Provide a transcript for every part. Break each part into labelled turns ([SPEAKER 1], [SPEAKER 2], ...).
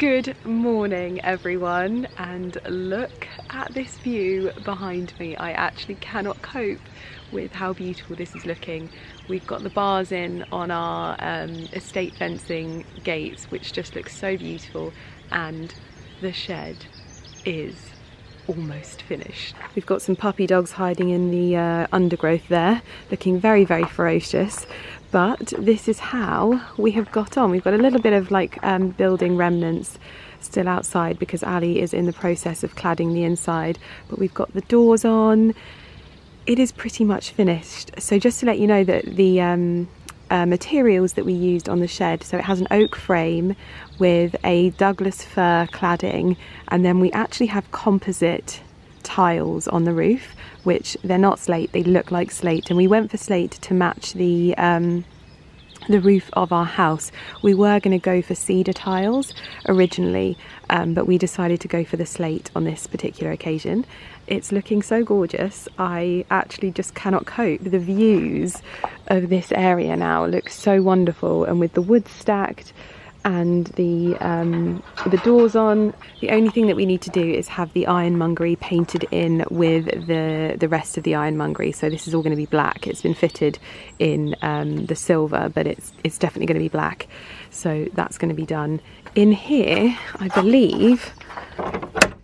[SPEAKER 1] Good morning everyone, and look at this view behind me. I actually cannot cope with how beautiful this is looking. We've got the bars in on our estate fencing gates, which just looks so beautiful, and the shed is almost finished. We've got some puppy dogs hiding in the undergrowth there, looking very, very ferocious. But this is how we have got on. We've got a little bit of building remnants still outside because Ali is in the process of cladding the inside, but we've got the doors on. It is pretty much finished. So just to let you know that the materials that we used on the shed, so it has an oak frame with a Douglas fir cladding, and then we actually have composite tiles on the roof, which they're not slate, they look like slate, and we went for slate to match the roof of our house. We were going to go for cedar tiles originally, but we decided to go for the slate on this particular occasion. It's looking so gorgeous. I actually just cannot cope. The views of this area now look so wonderful, and with the wood stacked and the doors on, the only thing that we need to do is have the ironmongery painted in with the rest of the ironmongery. So this is all going to be black. It's been fitted in the silver, but it's definitely going to be black. So that's going to be done. In here, I believe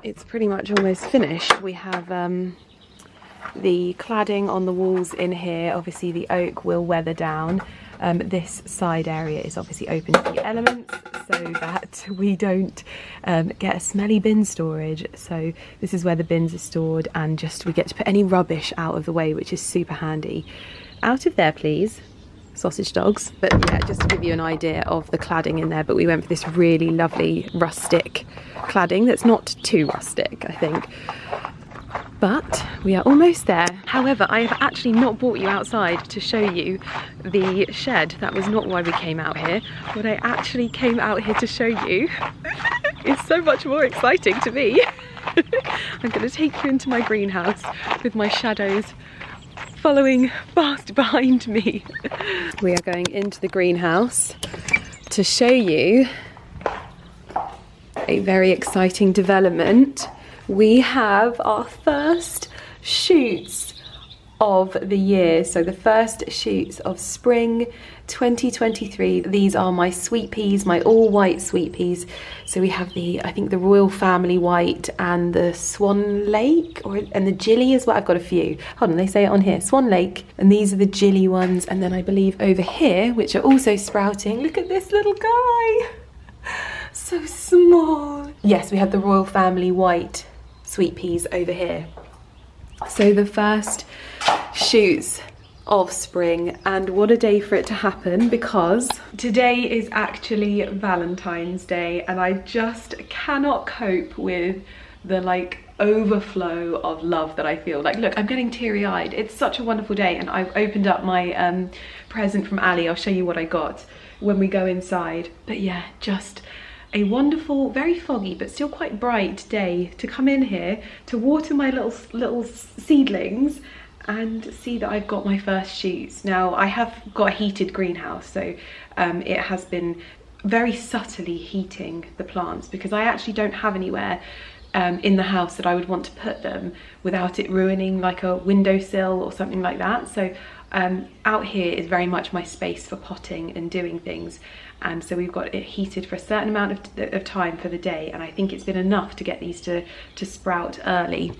[SPEAKER 1] it's pretty much almost finished. We have the cladding on the walls in here. Obviously the oak will weather down. This side area is obviously open to the elements so that we don't get a smelly bin storage. So this is where the bins are stored, and just we get to put any rubbish out of the way, which is super handy. Out of there please, sausage dogs. But yeah, just to give you an idea of the cladding in there, but we went for this really lovely rustic cladding that's not too rustic, I think. But we are almost there. However, I have actually not brought you outside to show you the shed. That was not why we came out here. What I actually came out here to show you is so much more exciting to me. I'm going to take you into my greenhouse with my shadows following fast behind me. We are going into the greenhouse to show you a very exciting development. We have our first shoots of the year, so the first shoots of spring 2023. These are my sweet peas, my all white sweet peas. So we have I think the Royal Family White and the Swan Lake, and the Gilly as well. I've got a few. Hold on, they say it on here, Swan Lake, and these are the Gilly ones. And then I believe over here, which are also sprouting, look at this little guy, so small. Yes, we have the Royal Family White sweet peas over here. So the first shoots of spring, and what a day for it to happen, because today is actually Valentine's Day, and I just cannot cope with the overflow of love that I feel. Look, I'm getting teary-eyed. It's such a wonderful day, and I've opened up my present from Ali. I'll show you what I got when we go inside. But yeah, just a wonderful, very foggy but still quite bright day to come in here to water my little seedlings and see that I've got my first shoots. Now I have got a heated greenhouse, so it has been very subtly heating the plants, because I actually don't have anywhere in the house that I would want to put them without it ruining like a windowsill or something like that. So out here is very much my space for potting and doing things, and so we've got it heated for a certain amount of time for the day, and I think it's been enough to get these to sprout early.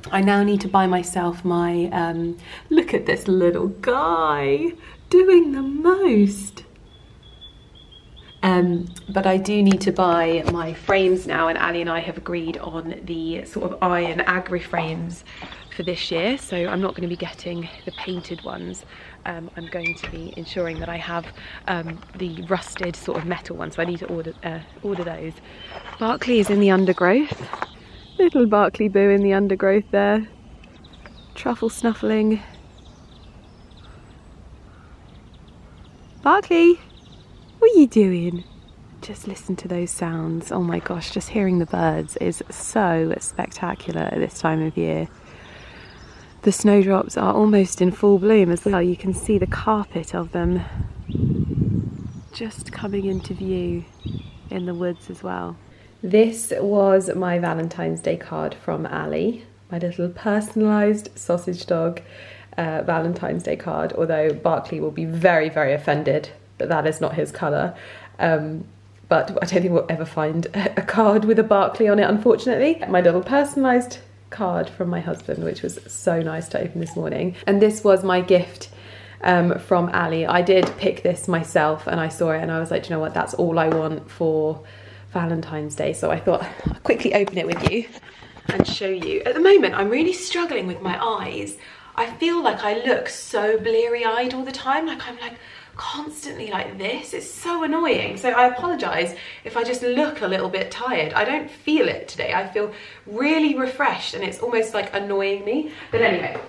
[SPEAKER 1] I now need to buy myself my look at this little guy doing the most. But I do need to buy my frames now, and Ali and I have agreed on the sort of iron agri frames for this year, so I'm not going to be getting the painted ones. I'm going to be ensuring that I have the rusted sort of metal ones, so I need to order those. Barkley is in the undergrowth. Little Barkley Boo in the undergrowth there, truffle snuffling. Barkley, what are you doing? Just listen to those sounds. Oh my gosh, just hearing the birds is so spectacular at this time of year. The snowdrops are almost in full bloom as well. You can see the carpet of them just coming into view. in the woods as well. This was my Valentine's Day card from Ali, my little personalised sausage dog Valentine's Day card, although Barkley will be very, very offended that that is not his colour. But I don't think we'll ever find a card with a Barkley on it, unfortunately. My little personalised card from my husband, which was so nice to open this morning. And this was my gift from Ali. I did pick this myself and I saw it and I was like, do you know what, that's all I want for Valentine's Day. So I thought I'll quickly open it with you and show you. At the moment, I'm really struggling with my eyes. I feel like I look so bleary-eyed all the time, like I'm like constantly like this. It's so annoying. So I apologise if I just look a little bit tired. I don't feel it today. I feel really refreshed and it's almost like annoying me. But anyway,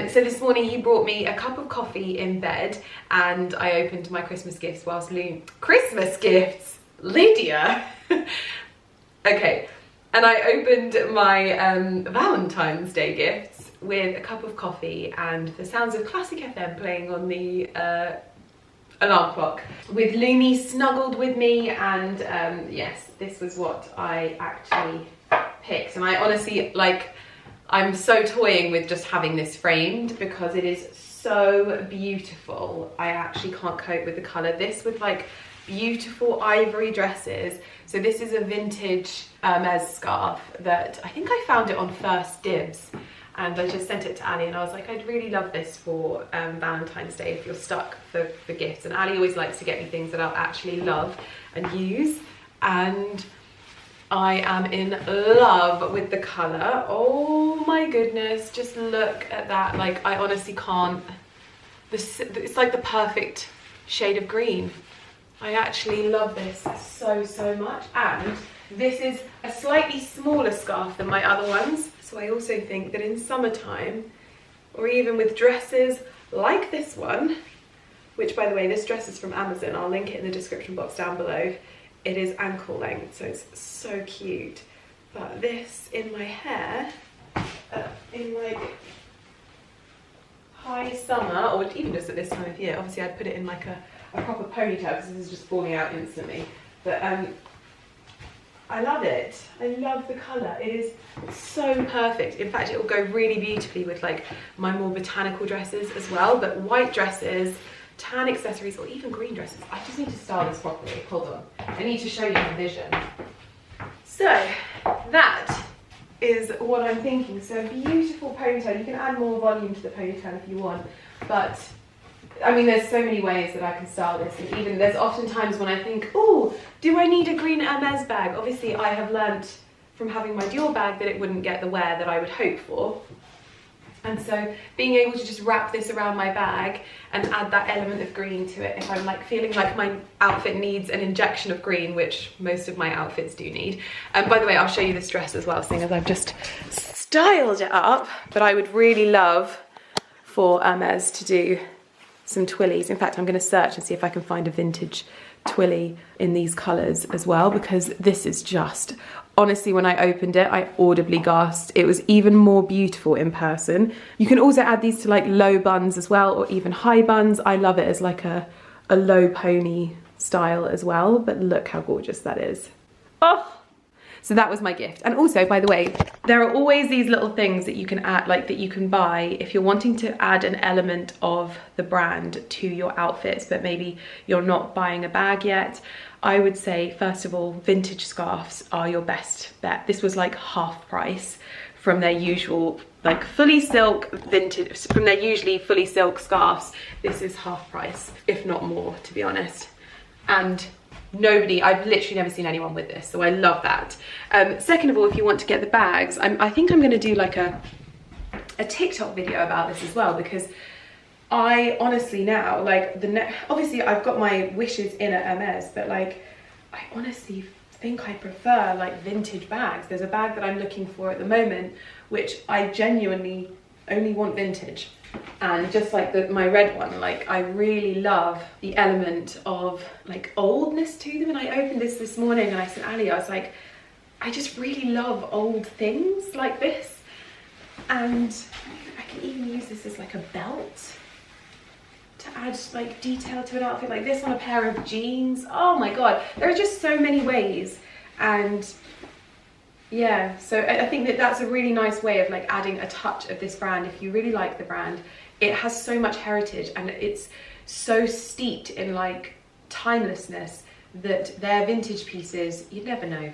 [SPEAKER 1] so this morning he brought me a cup of coffee in bed and I opened my Christmas gifts whilst Christmas gifts? Lydia! Okay, and I opened my Valentine's Day gifts with a cup of coffee and the sounds of classic FM playing on the alarm clock, with Looney snuggled with me, and yes, this was what I actually picked. And I honestly, like, I'm so toying with just having this framed because it is so beautiful. I actually can't cope with the colour. This with like beautiful ivory dresses. So this is a vintage Hermes scarf that I think I found it on First Dibs. And I just sent it to Ali and I was like, I'd really love this for Valentine's Day if you're stuck for gifts. And Ali always likes to get me things that I'll actually love and use. And I am in love with the colour. Oh my goodness, just look at that. Like, I honestly can't. It's like the perfect shade of green. I actually love this so, so much. And this is a slightly smaller scarf than my other ones. So I also think that in summertime, or even with dresses like this one, which by the way, this dress is from Amazon, I'll link it in the description box down below. It is ankle length, so it's so cute. But this in my hair, in like high summer, or even just at this time of year, obviously I'd put it in like a proper ponytail because this is just falling out instantly. But I love it. I love the colour. It is so perfect. In fact, it will go really beautifully with like my more botanical dresses as well. But white dresses, tan accessories, or even green dresses. I just need to style this properly. Hold on. I need to show you the vision. So that is what I'm thinking. So a beautiful ponytail. You can add more volume to the ponytail if you want. But I mean, there's so many ways that I can style this, and even there's often times when I think, oh, do I need a green Hermes bag? Obviously, I have learnt from having my Dior bag that it wouldn't get the wear that I would hope for. And so being able to just wrap this around my bag and add that element of green to it, if I'm like feeling like my outfit needs an injection of green, which most of my outfits do need. And by the way, I'll show you this dress as well, seeing as I've just styled it up. But I would really love for Hermes to do some twillies. In fact, I'm going to search and see if I can find a vintage twilly in these colours as well, because this is just, honestly, when I opened it, I audibly gasped. It was even more beautiful in person. You can also add these to like low buns as well, or even high buns. I love it as like a low pony style as well, but look how gorgeous that is. Oh! So that was my gift. And also, by the way, there are always these little things that you can add, like that you can buy if you're wanting to add an element of the brand to your outfits, but maybe you're not buying a bag yet. I would say, first of all, vintage scarves are your best bet. This was like half price from their usual, like fully silk vintage, from their usually fully silk scarves. This is half price, if not more, to be honest. And I've literally never seen anyone with this, so I love that. Second of all, if you want to get the bags, I think I'm going to do like a TikTok video about this as well, because I honestly now, like, obviously I've got my wishes in at Hermes, but like, I honestly think I prefer like vintage bags. There's a bag that I'm looking for at the moment, which I genuinely only want vintage. And just like my red one, like, I really love the element of like oldness to them. And I opened this morning and I said, Ali, I was like, I just really love old things like this. And I can even use this as like a belt to add like detail to an outfit like this on a pair of jeans. Oh my god, there are just so many ways. And yeah, so I think that that's a really nice way of like adding a touch of this brand. If you really like the brand, it has so much heritage and it's so steeped in like timelessness that their vintage pieces, you'd never know.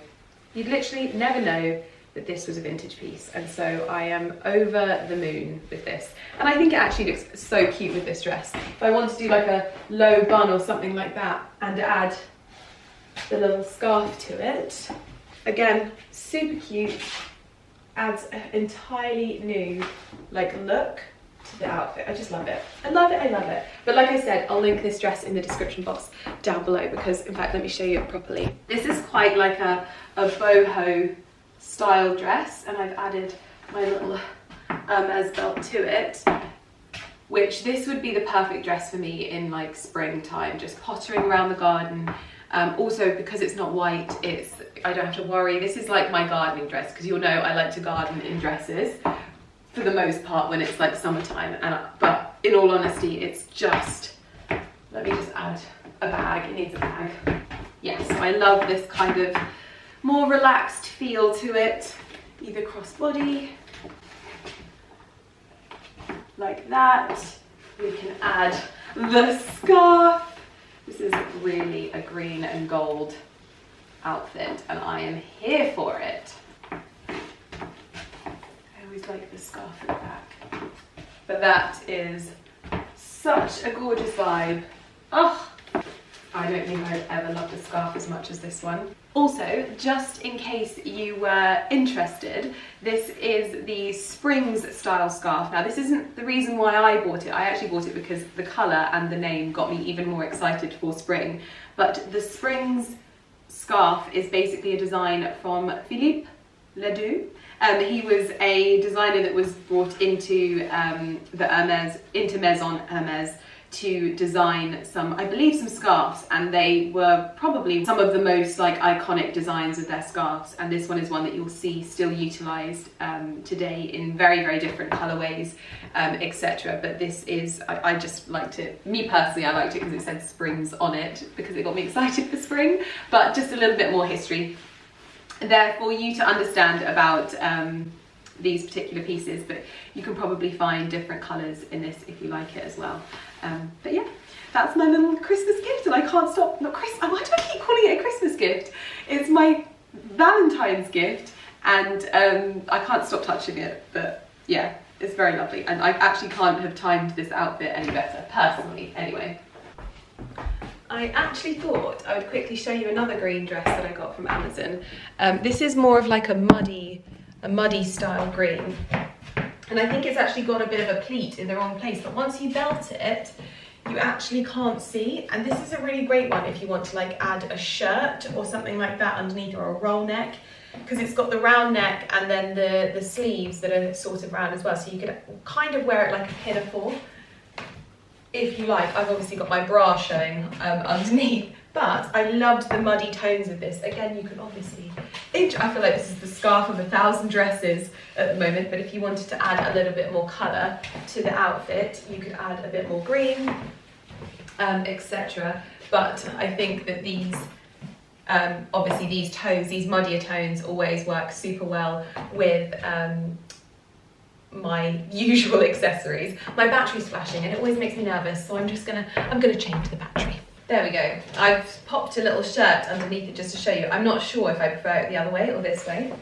[SPEAKER 1] You'd literally never know that this was a vintage piece. And so I am over the moon with this. And I think it actually looks so cute with this dress. If I want to do like a low bun or something like that and add the little scarf to it, again, super cute, adds an entirely new like look to the outfit. I just love it. I love it, I love it. But like I said, I'll link this dress in the description box down below because, in fact, let me show you it properly. This is quite like a boho style dress, and I've added my little Hermes belt to it, which this would be the perfect dress for me in like springtime, just pottering around the garden. Also, because it's not white, I don't have to worry. This is like my gardening dress, because you'll know I like to garden in dresses for the most part when it's like summertime. But in all honesty, it's just, let me just add a bag. It needs a bag. Yes, I love this kind of more relaxed feel to it, either crossbody like that. We can add the scarf. This is really a green and gold outfit and I am here for it. I always like the scarf at the back, but that is such a gorgeous vibe. Oh, I don't think I've ever loved a scarf as much as this one. Also, just in case you were interested, this is the Springs style scarf. Now, this isn't the reason why I bought it. I actually bought it because the colour and the name got me even more excited for spring. But the Springs scarf is basically a design from Philippe Ledoux. He was a designer that was brought into into Maison Hermes to design some, I believe, some scarves, and they were probably some of the most like iconic designs of their scarves, and this one is one that you'll see still utilised today in very, very different colourways, etc. But this is, I just liked it. Me personally, I liked it because it said Springs on it, because it got me excited for spring, but just a little bit more history there for you to understand about these particular pieces, but you can probably find different colours in this if you like it as well. But yeah, that's my little Christmas gift, and I can't stop, why do I keep calling it a Christmas gift? It's my Valentine's gift, and I can't stop touching it, but yeah, it's very lovely, and I actually can't have timed this outfit any better, personally, anyway. I actually thought I would quickly show you another green dress that I got from Amazon. This is more of like a muddy style green. And I think it's actually got a bit of a pleat in the wrong place, but once you belt it, you actually can't see. And this is a really great one if you want to like add a shirt or something like that underneath, or a roll neck, because it's got the round neck and then the sleeves that are sort of round as well. So you could kind of wear it like a pinafore if you like. I've obviously got my bra showing underneath, but I loved the muddy tones of this. Again, you can obviously, I feel like this is the scarf of 1,000 dresses at the moment, but if you wanted to add a little bit more colour to the outfit, you could add a bit more green, etc. But I think that these, obviously these tones, these muddier tones always work super well with my usual accessories. My battery's flashing and it always makes me nervous, so I'm gonna change the battery. There we go. I've popped a little shirt underneath it just to show you. I'm not sure if I prefer it the other way or this way.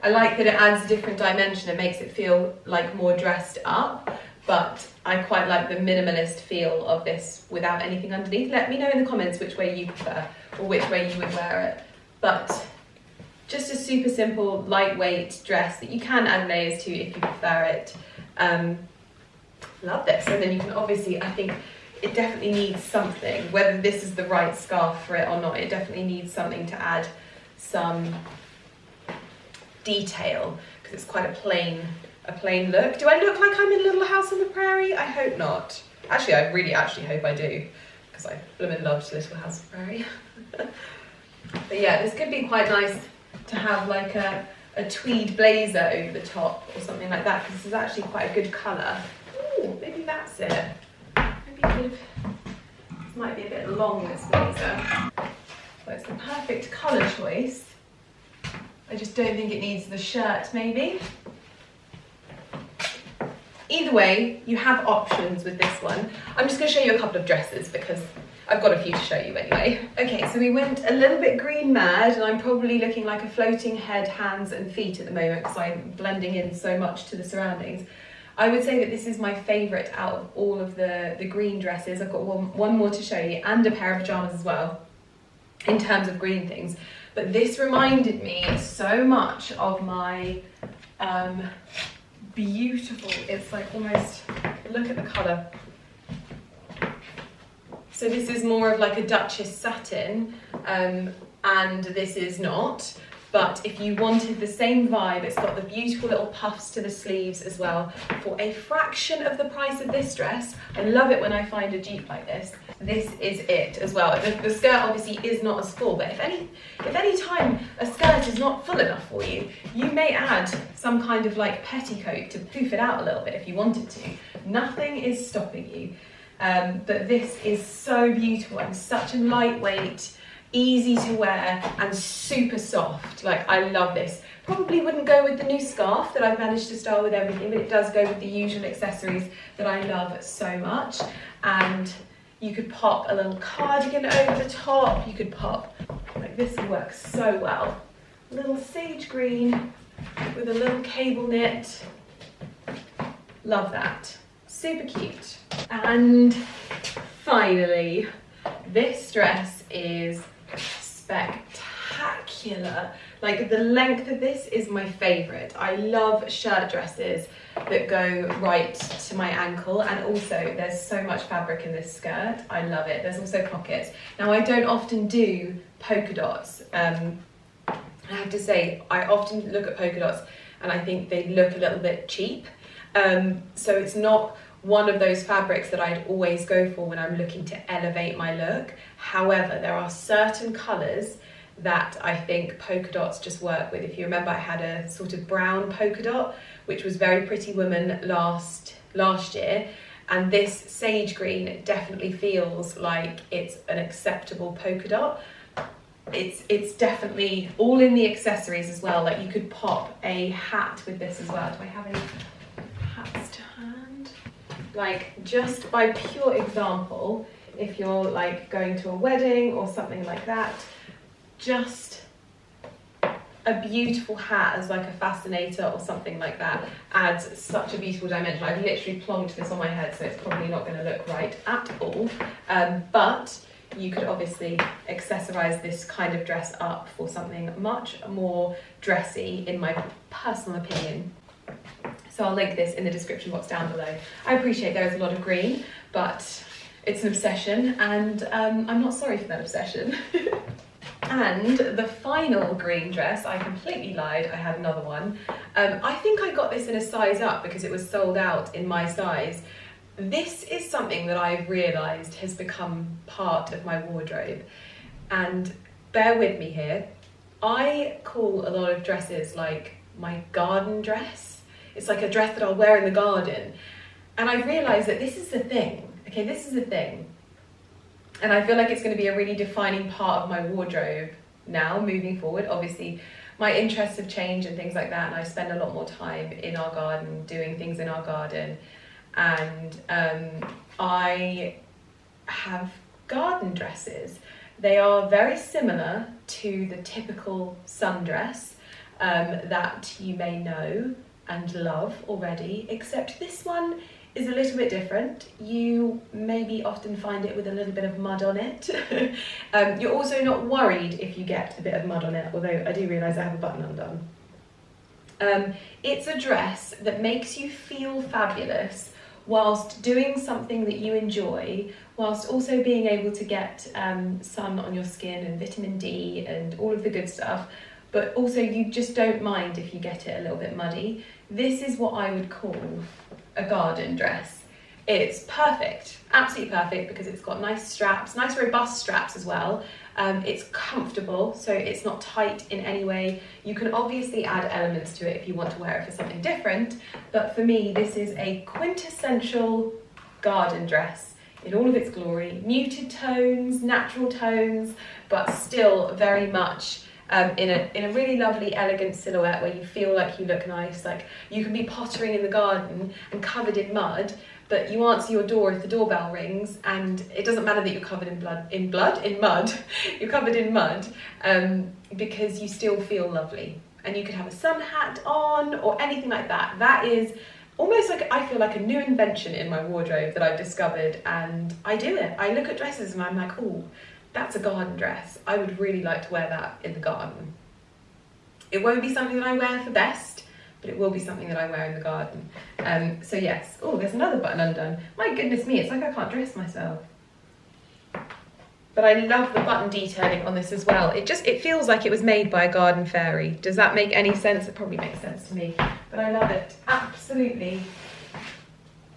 [SPEAKER 1] I like that it adds a different dimension. It makes it feel like more dressed up, but I quite like the minimalist feel of this without anything underneath. Let me know in the comments which way you prefer or which way you would wear it. But just a super simple, lightweight dress that you can add layers to if you prefer it. Love this. And then you can obviously, I think, it definitely needs something, whether this is the right scarf for it or not, it definitely needs something to add some detail, because it's quite a plain look. Do I look like I'm in Little House on the Prairie? I hope not. Actually, I really actually hope I do, because I blooming loved Little House on the Prairie. But yeah, this could be quite nice to have like a tweed blazer over the top or something like that, because this is actually quite a good colour. Ooh, maybe that's it. Maybe this might be a bit long, this blazer, but it's the perfect colour choice. I just don't think it needs the shirt, maybe. Either way, you have options with this one. I'm just going to show you a couple of dresses because I've got a few to show you anyway. Okay, so we went a little bit green mad, and I'm probably looking like a floating head, hands and feet at the moment because I'm blending in so much to the surroundings. I would say that this is my favourite out of all of the green dresses. I've got one more to show you, and a pair of pyjamas as well, in terms of green things. But this reminded me so much of my beautiful, it's like almost, look at the colour. So this is more of like a Duchess satin, and this is not. But if you wanted the same vibe, it's got the beautiful little puffs to the sleeves as well, for a fraction of the price of this dress. I love it when I find a dupe like this. This is it as well. The skirt obviously is not as full, but if any time a skirt is not full enough for you, you may add some kind of like petticoat to poof it out a little bit if you wanted to. Nothing is stopping you. But this is so beautiful and such a lightweight, easy to wear and super soft. Like, I love this. Probably wouldn't go with the new scarf that I've managed to style with everything, but it does go with the usual accessories that I love so much. And you could pop a little cardigan over the top. You could pop, like, this works so well. A little sage green with a little cable knit. Love that. Super cute. And finally, this dress is spectacular. Like, the length of this is my favourite. I love shirt dresses that go right to my ankle, and also there's so much fabric in this skirt. I love it. There's also pockets. Now, I don't often do polka dots. I have to say, I often look at polka dots and I think they look a little bit cheap. So it's not one of those fabrics that I'd always go for when I'm looking to elevate my look. However, there are certain colours that I think polka dots just work with. If you remember, I had a sort of brown polka dot, which was very Pretty Woman last year, and this sage green definitely feels like it's an acceptable polka dot. It's definitely all in the accessories as well. Like, you could pop a hat with this as well. Do I have any hats to hand? Like, just by pure example, if you're like going to a wedding or something like that, just a beautiful hat as like a fascinator or something like that adds such a beautiful dimension. I've literally plonked this on my head, so it's probably not going to look right at all. But you could obviously accessorize this kind of dress up for something much more dressy, in my personal opinion. So I'll link this in the description box down below. I appreciate there is a lot of green, but it's an obsession, and I'm not sorry for that obsession. And the final green dress, I completely lied, I had another one. I think I got this in a size up because it was sold out in my size. This is something that I've realised has become part of my wardrobe. And bear with me here, I call a lot of dresses like my garden dress. It's like a dress that I'll wear in the garden. And I realised that this is the thing, okay, this is the thing. And I feel like it's going to be a really defining part of my wardrobe now, moving forward. Obviously, my interests have changed and things like that, and I spend a lot more time in our garden, doing things in our garden. And I have garden dresses. They are very similar to the typical sundress that you may know and love already, except this one is a little bit different. You maybe often find it with a little bit of mud on it. You're also not worried if you get a bit of mud on it, although I do realise I have a button undone. It's a dress that makes you feel fabulous whilst doing something that you enjoy, whilst also being able to get sun on your skin and vitamin D and all of the good stuff, but also you just don't mind if you get it a little bit muddy. This is what I would call a garden dress. It's perfect, absolutely perfect, because it's got nice straps, nice robust straps as well. It's comfortable, so it's not tight in any way. You can obviously add elements to it if you want to wear it for something different, but for me, this is a quintessential garden dress. in all of its glory. Muted tones, natural tones, but still very much in a really lovely, elegant silhouette where you feel like you look nice. Like you can be pottering in the garden and covered in mud, but you answer your door if the doorbell rings, and it doesn't matter that you're covered in mud. You're covered in mud because you still feel lovely. And you could have a sun hat on or anything like that. That is almost like, I feel like a new invention in my wardrobe that I've discovered, and I do it. I look at dresses and I'm like, oh, that's a garden dress. I would really like to wear that in the garden. It won't be something that I wear for best, but it will be something that I wear in the garden. So yes. Oh, there's another button undone. My goodness me, it's like I can't dress myself. But I love the button detailing on this as well. It feels like it was made by a garden fairy. Does that make any sense? It probably makes sense to me, but I love it. Absolutely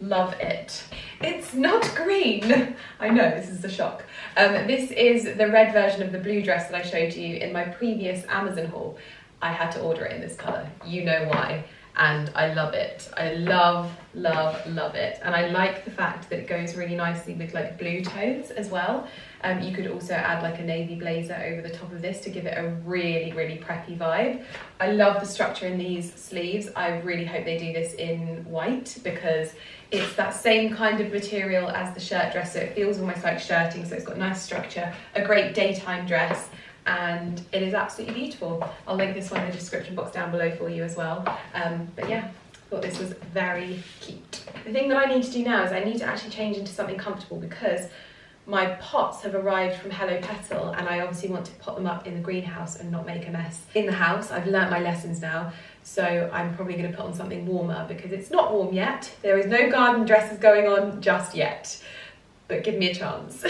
[SPEAKER 1] love it. It's not green. I know, this is a shock. This is the red version of the blue dress that I showed you in my previous Amazon haul. I had to order it in this colour. You know why. And I love it. I love, love, love it. And I like the fact that it goes really nicely with like blue tones as well. You could also add like a navy blazer over the top of this to give it a really, really preppy vibe. I love the structure in these sleeves. I really hope they do this in white because it's that same kind of material as the shirt dress, so it feels almost like shirting, so it's got nice structure, a great daytime dress, and it is absolutely beautiful. I'll link this one in the description box down below for you as well. But yeah, I thought this was very cute. The thing that I need to do now is I need to actually change into something comfortable because my pots have arrived from Hello Petal and I obviously want to pot them up in the greenhouse and not make a mess in the house. I've learnt my lessons now, so I'm probably going to put on something warmer because it's not warm yet. There is no garden dresses going on just yet, but give me a chance.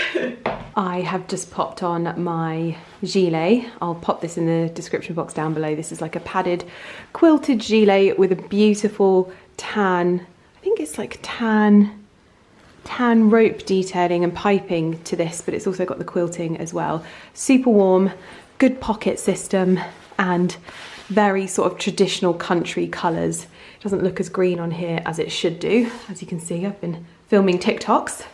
[SPEAKER 1] I have just popped on my gilet. I'll pop this in the description box down below. This is like a padded quilted gilet with a beautiful tan, I think it's like tan rope detailing and piping to this, but it's also got the quilting as well. Super warm, good pocket system, and very sort of traditional country colours. It doesn't look as green on here as it should do. As you can see, I've been filming TikToks.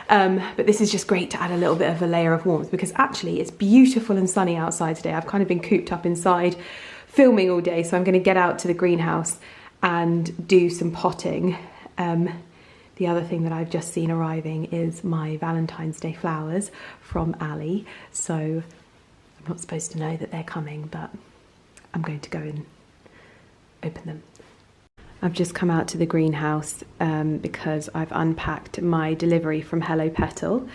[SPEAKER 1] But this is just great to add a little bit of a layer of warmth because actually it's beautiful and sunny outside today. I've kind of been cooped up inside filming all day, so I'm going to get out to the greenhouse and do some potting. The other thing that I've just seen arriving is my Valentine's Day flowers from Ali. So I'm not supposed to know that they're coming, but I'm going to go and open them. I've just come out to the greenhouse because I've unpacked my delivery from Hello Petal.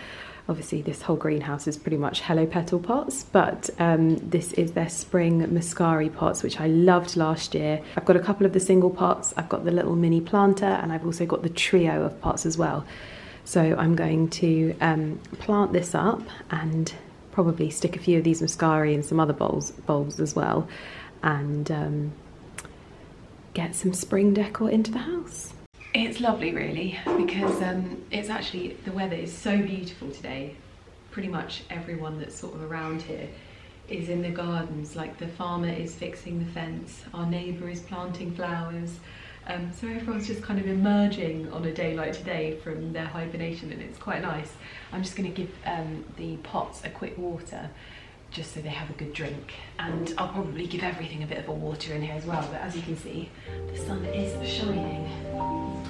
[SPEAKER 1] Obviously this whole greenhouse is pretty much Hello Petal pots, but this is their spring muscari pots, which I loved last year. I've got a couple of the single pots, I've got the little mini planter, and I've also got the trio of pots as well. So I'm going to plant this up and probably stick a few of these muscari in some other bulbs as well, and get some spring decor into the house. It's lovely really because it's actually, the weather is so beautiful today. Pretty much everyone that's sort of around here is in the gardens, like the farmer is fixing the fence, our neighbour is planting flowers, so everyone's just kind of emerging on a day like today from their hibernation, and it's quite nice. I'm just going to give the pots a quick water just so they have a good drink, and I'll probably give everything a bit of a water in here as well, but as you can see the sun is shining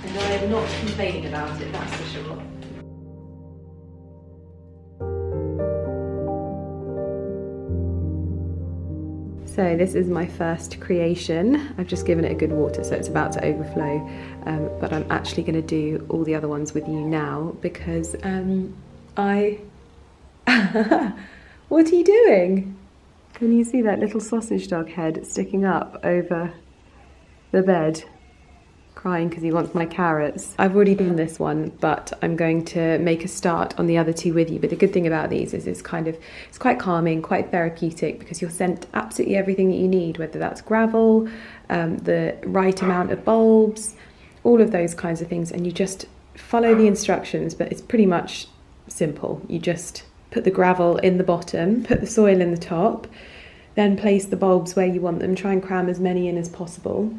[SPEAKER 1] and I am not complaining about it, that's for sure. So this is my first creation. I've just given it a good water, so it's about to overflow, but I'm actually going to do all the other ones with you now because What are you doing? Can you see that little sausage dog head sticking up over the bed? Crying because he wants my carrots. I've already done this one, but I'm going to make a start on the other two with you. But the good thing about these is it's quite calming, quite therapeutic, because you're sent absolutely everything that you need, whether that's gravel, the right amount of bulbs, all of those kinds of things, and you just follow the instructions, but it's pretty much simple. You just put the gravel in the bottom, put the soil in the top, then place the bulbs where you want them, try and cram as many in as possible.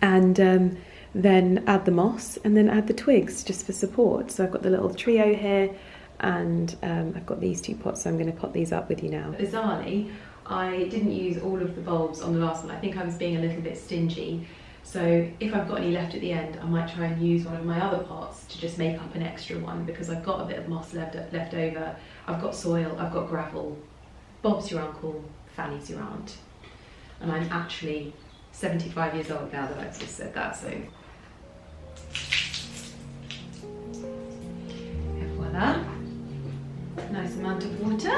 [SPEAKER 1] And then add the moss, and then add the twigs just for support. So I've got the little trio here, and I've got these 2 pots, so I'm going to pot these up with you now. Bizarrely, I didn't use all of the bulbs on the last one. I think I was being a little bit stingy. So if I've got any left at the end, I might try and use one of my other pots to just make up an extra one, because I've got a bit of moss left over. I've got soil, I've got gravel. Bob's your uncle, Fanny's your aunt. And I'm actually 75 years old now that I've just said that, so. And voila. Nice amount of water.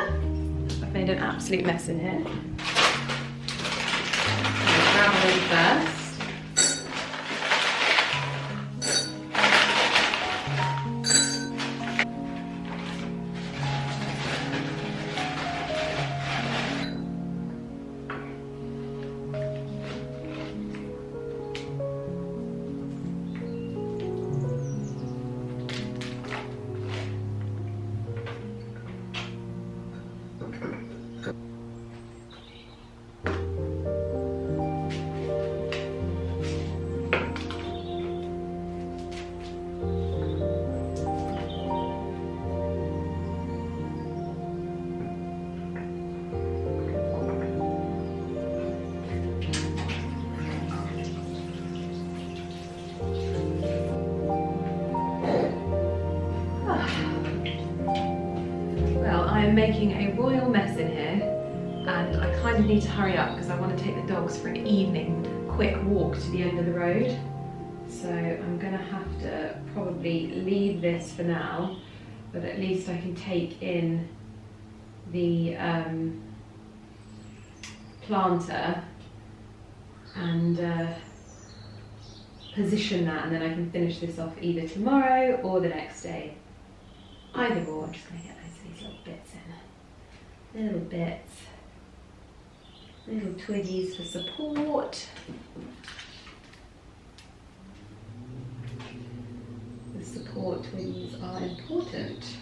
[SPEAKER 1] I've made an absolute mess in here. Gravel in first. I'm making a royal mess in here, and I kind of need to hurry up because I want to take the dogs for an evening quick walk to the end of the road. So I'm going to have to probably leave this for now, but at least I can take in the planter and position that, and then I can finish this off either tomorrow or the next day. Either or. I'm just going to get these little bits in. Little bits. Little twiggies for support. The support twiggies are important.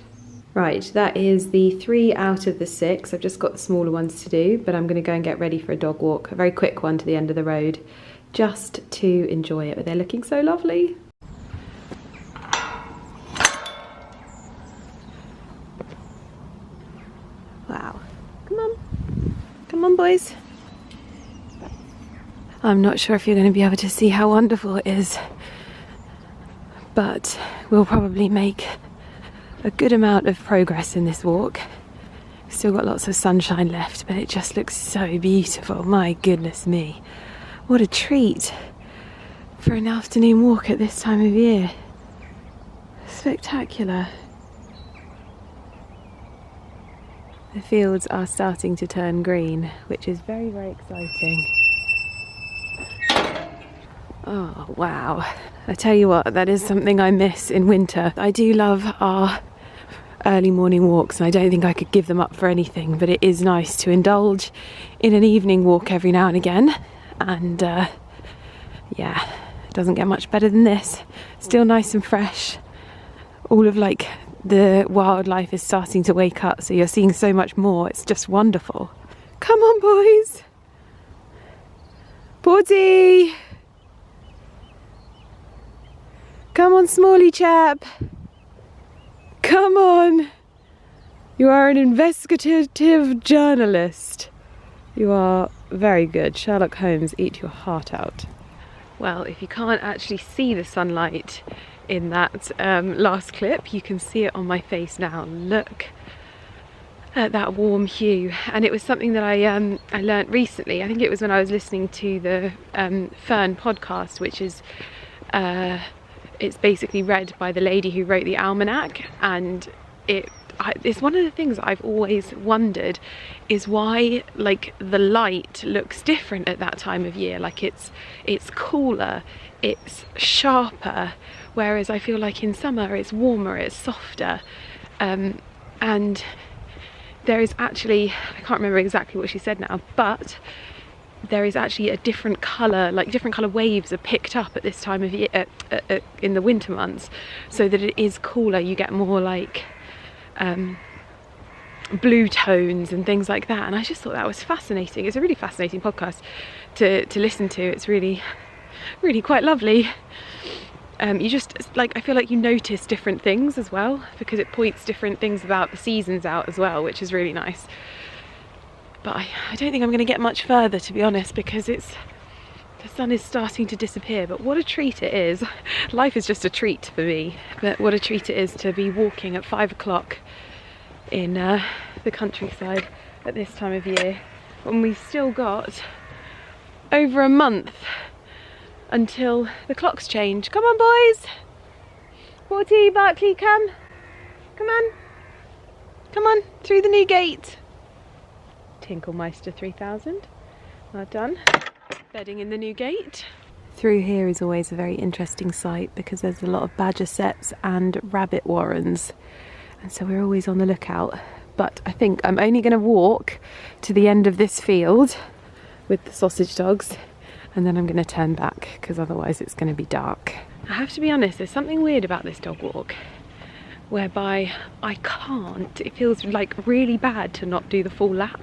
[SPEAKER 1] Right, that is the 3 out of the 6. I've just got the smaller ones to do, but I'm going to go and get ready for a dog walk. A very quick one to the end of the road, just to enjoy it. But they're looking so lovely. Wow. Come on. Come on, boys. I'm not sure if you're going to be able to see how wonderful it is, but we'll probably make a good amount of progress in this walk. Still got lots of sunshine left, but it just looks so beautiful. My goodness me. What a treat for an afternoon walk at this time of year. Spectacular. The fields are starting to turn green, which is very, very exciting. Oh, wow. I tell you what, that is something I miss in winter. I do love our early morning walks, and I don't think I could give them up for anything, but it is nice to indulge in an evening walk every now and again. And yeah, it doesn't get much better than this. Still nice and fresh. All of like the wildlife is starting to wake up, so you're seeing so much more. It's just wonderful. Come on, boys. Porty. Come on, smally chap. Come on. You are an investigative journalist. You are very good. Sherlock Holmes, eat your heart out. Well, if you can't actually see the sunlight in that last clip, you can see it on my face now. Look at that warm hue. And it was something that I learnt recently. I think it was when I was listening to the Fern podcast, which is it's basically read by the lady who wrote the almanac, and it's one of the things I've always wondered is why like the light looks different at that time of year. Like it's cooler, it's sharper, whereas I feel like in summer it's warmer, it's softer. And there is actually, I can't remember exactly what she said now, but there is actually a different colour, like different colour waves are picked up at this time of year, in the winter months, so that it is cooler. You get more like blue tones and things like that, and I just thought that was fascinating. It's a really fascinating podcast to listen to. It's really really quite lovely. You just, like, I feel like you notice different things as well, because it points different things about the seasons out as well, which is really nice. But I don't think I'm going to get much further, to be honest, because the sun is starting to disappear. But what a treat it is. Life is just a treat for me, but what a treat it is to be walking at 5 o'clock in the countryside at this time of year, when we've still got over a month until the clocks change. Come on, boys. 40, Barkley, come. Come on. Come on, through the new gate. Tinkelmeister 3000. Well done. Bedding in the new gate. Through here is always a very interesting sight because there's a lot of badger setts and rabbit warrens. And so we're always on the lookout. But I think I'm only going to walk to the end of this field with the sausage dogs, and then I'm going to turn back because otherwise it's going to be dark. I have to be honest, there's something weird about this dog walk whereby I can't, it feels like really bad to not do the full lap,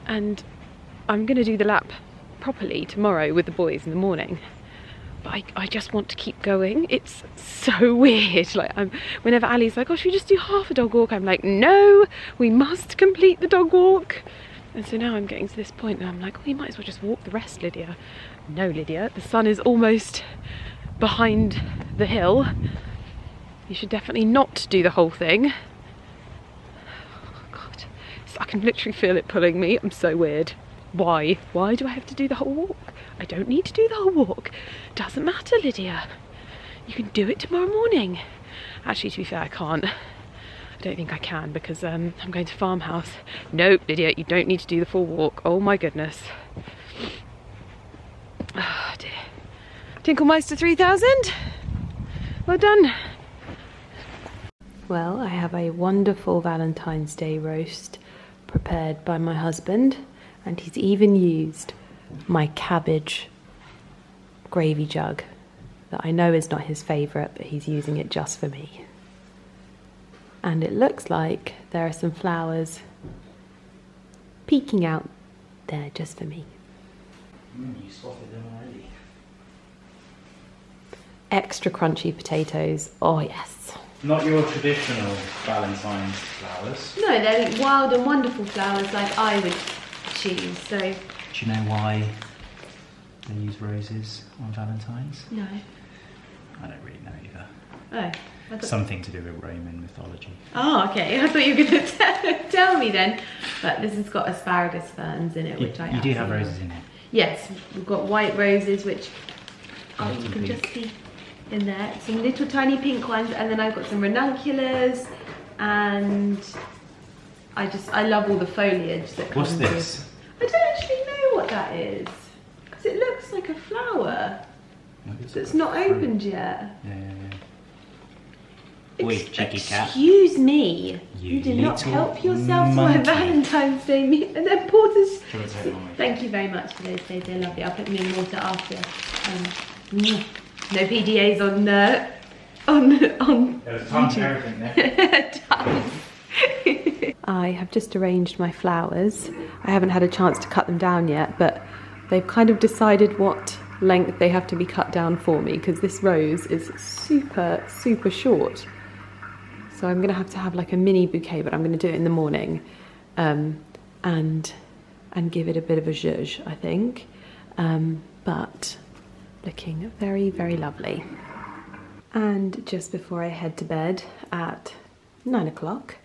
[SPEAKER 1] and I'm going to do the lap properly tomorrow with the boys in the morning, but I just want to keep going. It's so weird. Like, whenever Ali's like, oh, should we just do half a dog walk, I'm like, no, we must complete the dog walk. And so now I'm getting to this point and I'm like, we might as well just walk the rest, Lydia. No, Lydia, the sun is almost behind the hill. You should definitely not do the whole thing. Oh, God, I can literally feel it pulling me. I'm so weird. Why? Why do I have to do the whole walk? I don't need to do the whole walk. Doesn't matter, Lydia. You can do it tomorrow morning. Actually, to be fair, I can't. I don't think I can because I'm going to farmhouse. No, Lydia, you don't need to do the full walk. Oh my goodness. Oh dear. Tinkelmeister 3000. Well done. Well, I have a wonderful Valentine's Day roast prepared by my husband, and he's even used my cabbage gravy jug that I know is not his favourite, but he's using it just for me. And it looks like there are some flowers peeking out there just for me.
[SPEAKER 2] You spotted them already.
[SPEAKER 1] Extra crunchy potatoes. Oh yes.
[SPEAKER 2] Not your traditional Valentine's flowers.
[SPEAKER 1] No, they're wild and wonderful flowers like I would choose. So.
[SPEAKER 2] Do you know why they use roses on Valentine's?
[SPEAKER 1] No.
[SPEAKER 2] I don't really know either.
[SPEAKER 1] Oh.
[SPEAKER 2] Something to do with Roman mythology.
[SPEAKER 1] Oh, okay. I thought you were going to tell me then. But this has got asparagus ferns in it, which I
[SPEAKER 2] You do have roses in it?
[SPEAKER 1] Yes, we've got white roses, which you can just see in there. Some little tiny pink ones, and then I've got some ranunculus, and I love all the foliage that comes with.
[SPEAKER 2] What's this?
[SPEAKER 1] I don't actually know what that is, because it looks like a flower that's not opened yet.
[SPEAKER 2] Yeah. Wait, cheeky cat.
[SPEAKER 1] Excuse me. You did not help yourself to my Valentine's Day meal. And then Porter's. Thank you very much for those days. They're lovely. I'll put them in water after. No PDAs on. There's
[SPEAKER 2] tons of everything there.
[SPEAKER 1] I have just arranged my flowers. I haven't had a chance to cut them down yet, but they've kind of decided what length they have to be cut down for me, because this rose is super short. So I'm going to have like a mini bouquet, but I'm going to do it in the morning, and give it a bit of a zhuzh, I think. But looking very, very lovely. And just before I head to bed at 9 o'clock,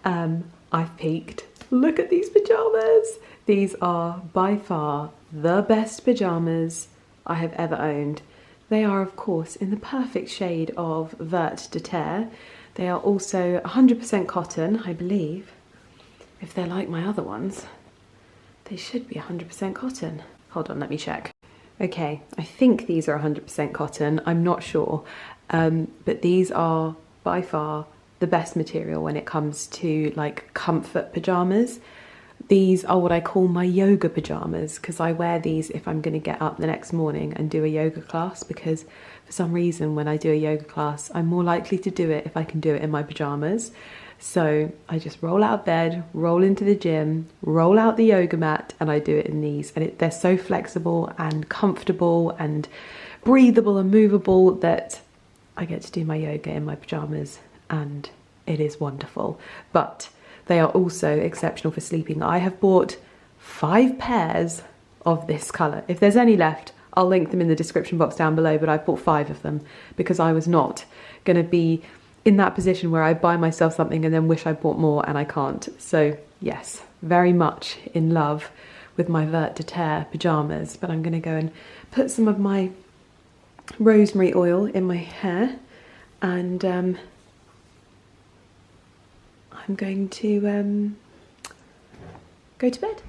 [SPEAKER 1] I've peeked. Look at these pajamas. These are by far the best pajamas I have ever owned. They are, of course, in the perfect shade of Vert de Terre. They are also 100% cotton, I believe. If they're like my other ones, they should be 100% cotton. Hold on, let me check. Okay, I think these are 100% cotton. I'm not sure. But these are by far the best material when it comes to like comfort pajamas. These are what I call my yoga pajamas, because I wear these if I'm going to get up the next morning and do a yoga class, because for some reason when I do a yoga class I'm more likely to do it if I can do it in my pajamas. So I just roll out of bed, roll into the gym, roll out the yoga mat, and I do it in these. And they're so flexible and comfortable and breathable and movable that I get to do my yoga in my pajamas, and it is wonderful. But they are also exceptional for sleeping. I have bought 5 pairs of this colour. If there's any left, I'll link them in the description box down below, but I bought 5 of them because I was not going to be in that position where I buy myself something and then wish I bought more and I can't. So yes, very much in love with my Vert de Terre pyjamas, but I'm going to go and put some of my rosemary oil in my hair, and I'm going to go to bed.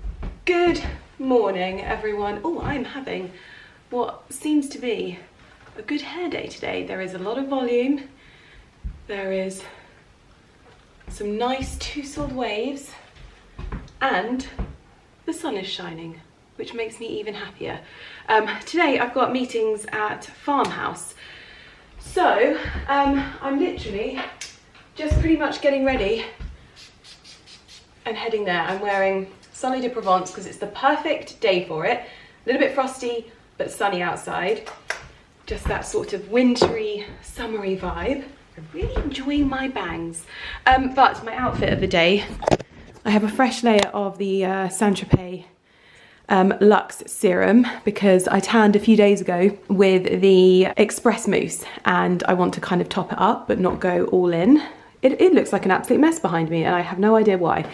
[SPEAKER 1] Good morning, everyone. Oh, I'm having what seems to be a good hair day today. There is a lot of volume. There is some nice two-soled waves, and the sun is shining, which makes me even happier. Today I've got meetings at Farmhouse. So I'm literally just pretty much getting ready and heading there. I'm wearing Soleil de Provence because it's the perfect day for it. A little bit frosty, but sunny outside. Just that sort of wintry, summery vibe. I'm really enjoying my bangs. But my outfit of the day, I have a fresh layer of the Saint-Tropez Luxe Serum because I tanned a few days ago with the Express Mousse, and I want to kind of top it up but not go all in. It looks like an absolute mess behind me and I have no idea why.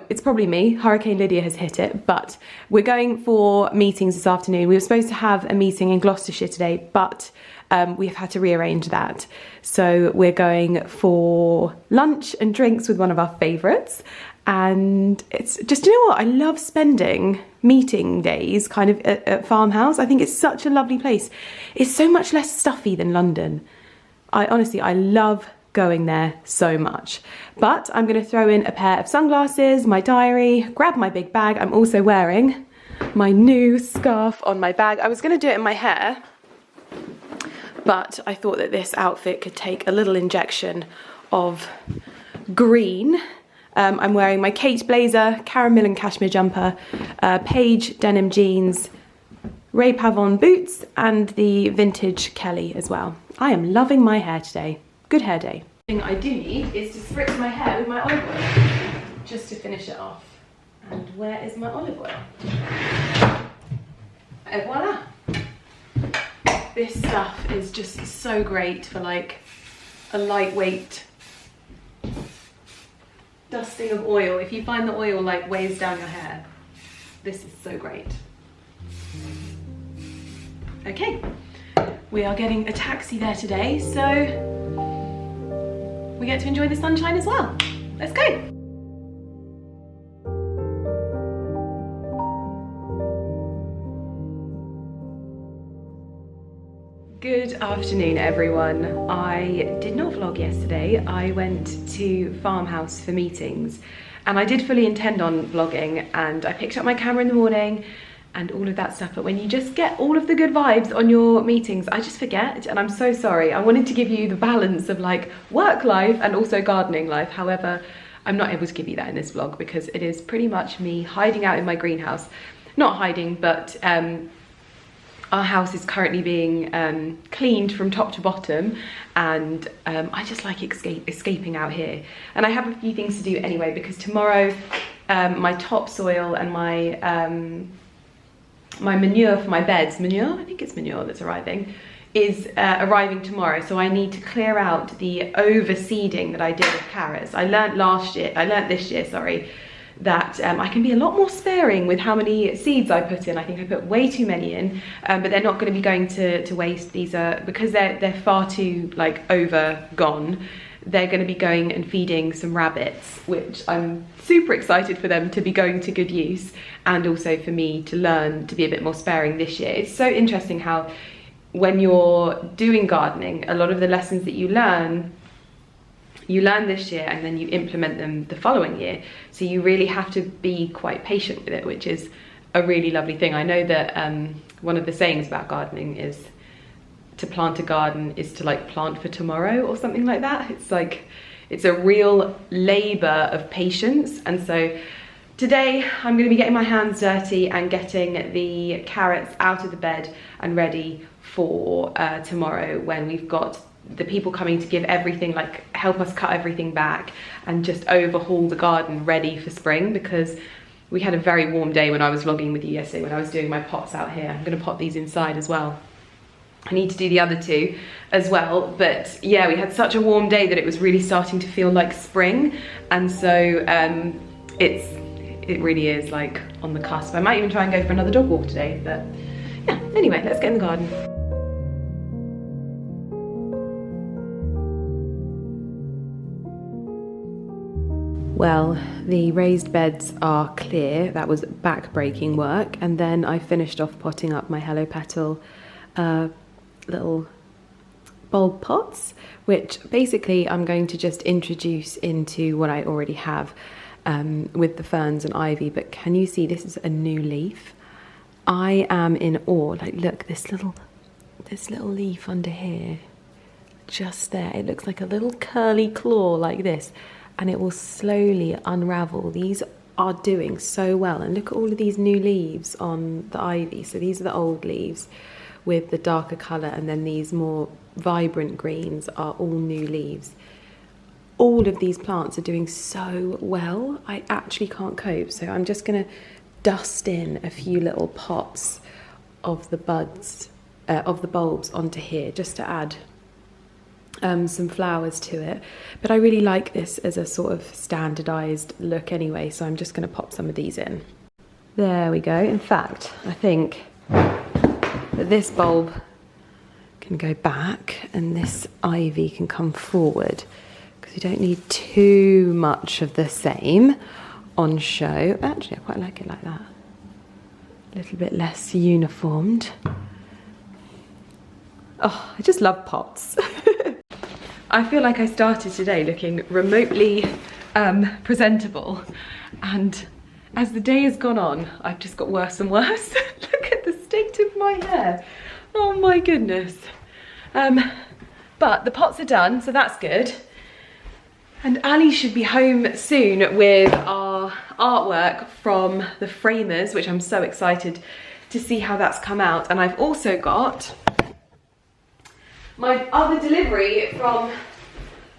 [SPEAKER 1] It's probably me. Hurricane Lydia has hit it, but we're going for meetings this afternoon. We were supposed to have a meeting in Gloucestershire today, but we've had to rearrange that. So we're going for lunch and drinks with one of our favourites. And it's just, you know what? I love spending meeting days kind of at Farmhouse. I think it's such a lovely place. It's so much less stuffy than London. I love going there so much. But I'm going to throw in a pair of sunglasses, my diary, grab my big bag. I'm also wearing my new scarf on my bag. I was going to do it in my hair, but I thought that this outfit could take a little injection of green. I'm wearing my Kate blazer, Karen Millen cashmere jumper, Paige denim jeans, Ray Pavon boots, and the vintage Kelly as well. I am loving my hair today. Good hair day. The thing I do need is to spritz my hair with my olive oil, just to finish it off. And where is my olive oil? Et voila! This stuff is just so great for like a lightweight dusting of oil. If you find the oil like weighs down your hair, this is so great. Okay, we are getting a taxi there today, so we get to enjoy the sunshine as well. Let's go. Good afternoon, everyone. I did not vlog yesterday. I went to Farmhouse for meetings and I did fully intend on vlogging, and I picked up my camera in the morning and all of that stuff, but when you just get all of the good vibes on your meetings, I just forget, and I'm so sorry. I wanted to give you the balance of like work life and also gardening life. However, I'm not able to give you that in this vlog because it is pretty much me hiding out in my greenhouse. Not hiding, but our house is currently being cleaned from top to bottom, and I just like escaping out here. And I have a few things to do anyway, because tomorrow my topsoil and my manure for my beds, I think it's manure that's arriving, is arriving tomorrow. So I need to clear out the overseeding that I did with carrots. I learnt this year, that I can be a lot more sparing with how many seeds I put in. I think I put way too many in, but they're not going to be going to waste. These are, because they're far too like over gone, they're going to be going and feeding some rabbits, which I'm super excited for them to be going to good use, and also for me to learn to be a bit more sparing this year. It's so interesting how when you're doing gardening, a lot of the lessons that you learn you learn this year and then you implement them the following year. So you really have to be quite patient with it, which is a really lovely thing. I know that one of the sayings about gardening is to plant a garden is to like plant for tomorrow or something like that. It's like, it's a real labor of patience. And so today I'm going to be getting my hands dirty and getting the carrots out of the bed and ready for tomorrow, when we've got the people coming to give everything, like help us cut everything back and just overhaul the garden ready for spring, because we had a very warm day when I was vlogging with you yesterday when I was doing my pots out here. I'm going to pot these inside as well. I need to do the other two as well, but yeah, we had such a warm day that it was really starting to feel like spring, and so it really is like on the cusp. I might even try and go for another dog walk today, but yeah, anyway, let's get in the garden. Well, the raised beds are clear. That was back-breaking work, and then I finished off potting up my Hello Petal little bulb pots, which basically I'm going to just introduce into what I already have with the ferns and ivy. But can you see this is a new leaf? I am in awe. Like, look, this little leaf under here, just there. It looks like a little curly claw like this, and it will slowly unravel. These are doing so well, and look at all of these new leaves on the ivy. So these are the old leaves with the darker colour, and then these more vibrant greens are all new leaves. All of these plants are doing so well. I actually can't cope, so I'm just going to dust in a few little pots of the buds, of the bulbs onto here, just to add some flowers to it. But I really like this as a sort of standardised look anyway, so I'm just going to pop some of these in. There we go. In fact, I think that this bulb can go back and this ivy can come forward, because you don't need too much of the same on show. Actually, I quite like it like that. A little bit less uniformed. Oh, I just love pots. I feel like I started today looking remotely presentable, and as the day has gone on, I've just got worse and worse. Look at the state of my hair. Oh my goodness. But the pots are done, so that's good. And Ali should be home soon with our artwork from the framers, which I'm so excited to see how that's come out. And I've also got my other delivery from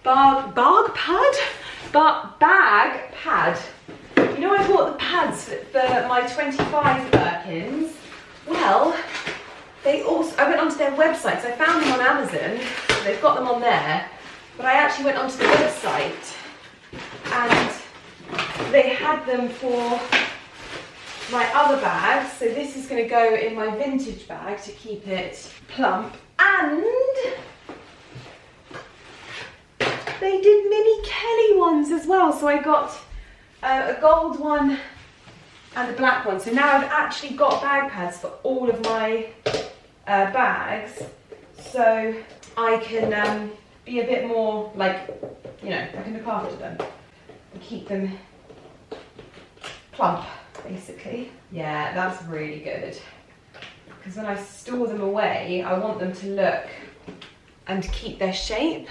[SPEAKER 1] Bag Pad. You know, I bought the pads for my 25 Birkins. Well, I went onto their website, so I found them on Amazon. They've got them on there, but I actually went onto the website and they had them for my other bag. So this is going to go in my vintage bag to keep it plump. And they did mini Kelly ones as well. So I got a gold one and a black one. So now I've actually got bag pads for all of my bags. So I can be a bit more like, you know, I can look after them and keep them plump, basically. Yeah, that's really good. Because when I store them away, I want them to look and keep their shape.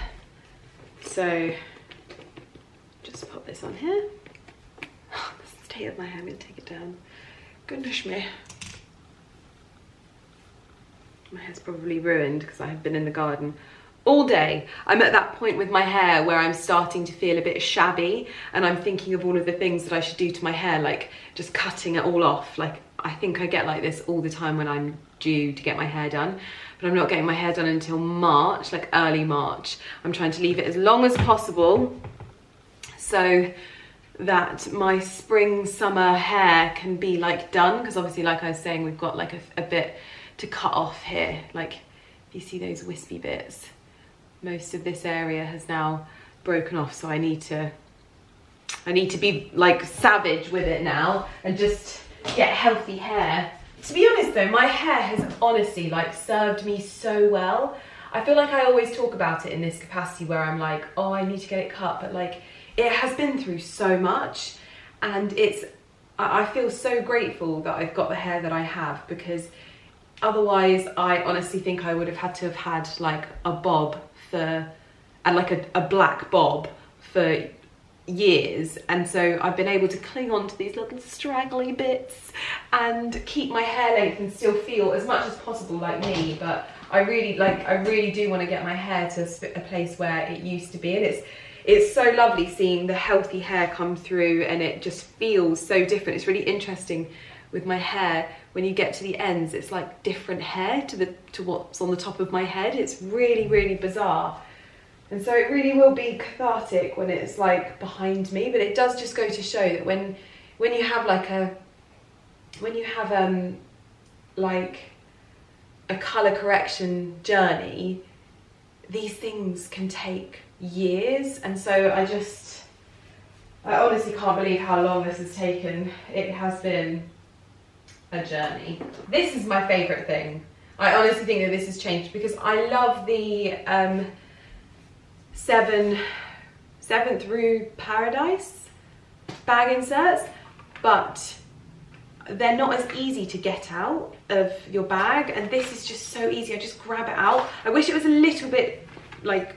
[SPEAKER 1] So just pop this on here. Oh, the state of my hair, I'm going to take it down. Goodness me. My hair's probably ruined because I have been in the garden all day. I'm at that point with my hair where I'm starting to feel a bit shabby, and I'm thinking of all of the things that I should do to my hair, like just cutting it all off. Like, I think I get like this all the time when I'm due to get my hair done, but I'm not getting my hair done until March, like early March. I'm trying to leave it as long as possible so that my spring summer hair can be like done, because obviously, like I was saying, we've got like a bit to cut off here. Like, if you see those wispy bits, most of this area has now broken off, so I need to be like savage with it now and just get healthy hair. To be honest though, my hair has honestly like served me so well. I feel like I always talk about it in this capacity where I'm like, oh, I need to get it cut, but like it has been through so much, and I feel so grateful that I've got the hair that I have, because otherwise I honestly think I would have had like a bob and like a black bob for years. And so I've been able to cling on to these little straggly bits and keep my hair length and still feel as much as possible like me. But I really do want to get my hair to a place where it used to be, and it's so lovely seeing the healthy hair come through, and it just feels so different. It's really interesting with my hair, when you get to the ends, it's like different hair to what's on the top of my head. It's really, really bizarre. And so it really will be cathartic when it's like behind me, but it does just go to show that when you have like a colour correction journey, these things can take years. And so I honestly can't believe how long this has taken. It has been a journey. This is my favourite thing. I honestly think that this has changed, because I love the 7 through Paradise bag inserts, but they're not as easy to get out of your bag, and this is just so easy. I just grab it out. I wish it was a little bit like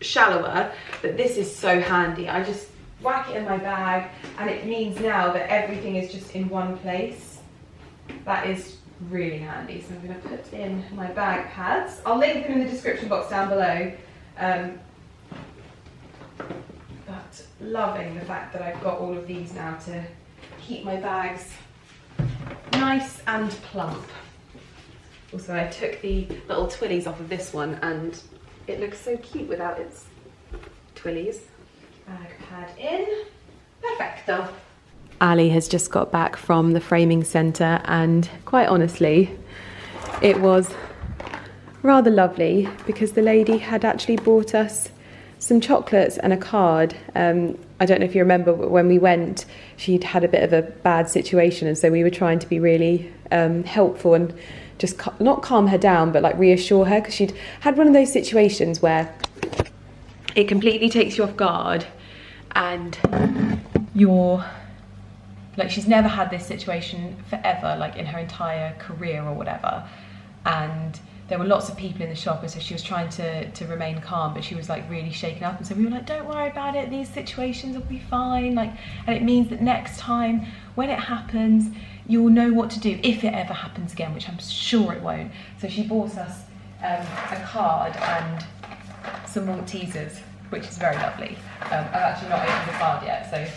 [SPEAKER 1] shallower, but this is so handy. I just whack it in my bag, and it means now that everything is just in one place. That is really handy. So I'm going to put in my bag pads. I'll link them in the description box down below. But loving the fact that I've got all of these now to keep my bags nice and plump. Also, I took the little twillies off of this one, and it looks so cute without its twillies. Bag pad in. Perfecto. Ali has just got back from the framing centre, and quite honestly, it was rather lovely, because the lady had actually bought us some chocolates and a card. I don't know if you remember, but when we went, she'd had a bit of a bad situation, and so we were trying to be really helpful and just not calm her down, but like reassure her, because she'd had one of those situations where it completely takes you off guard, and you're like, she's never had this situation forever, like in her entire career or whatever, and there were lots of people in the shop, and so she was trying to remain calm, but she was like really shaken up. And so we were like, don't worry about it, these situations will be fine, like, and it means that next time when it happens, you'll know what to do if it ever happens again, which I'm sure it won't. So she bought us a card and some Maltesers, which is very lovely. I've actually not opened the card yet, so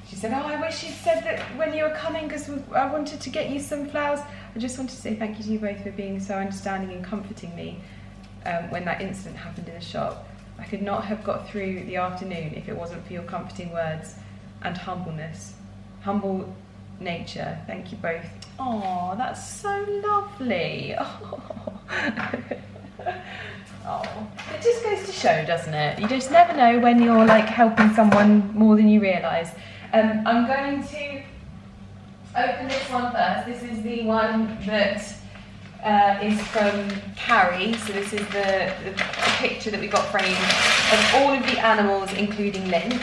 [SPEAKER 1] she said, oh, I wish you'd said that when you were coming, because I wanted to get you some flowers. I just wanted to say thank you to you both for being so understanding and comforting me when that incident happened in the shop. I could not have got through the afternoon if it wasn't for your comforting words and humbleness. Humble nature. Thank you both. Oh, that's so lovely. Oh. Oh. It just goes to show, doesn't it? You just never know when you're like helping someone more than you realise. I'm going to open this one first. This is the one that is from Carrie. So this is the picture that we got framed of all of the animals, including Lynx.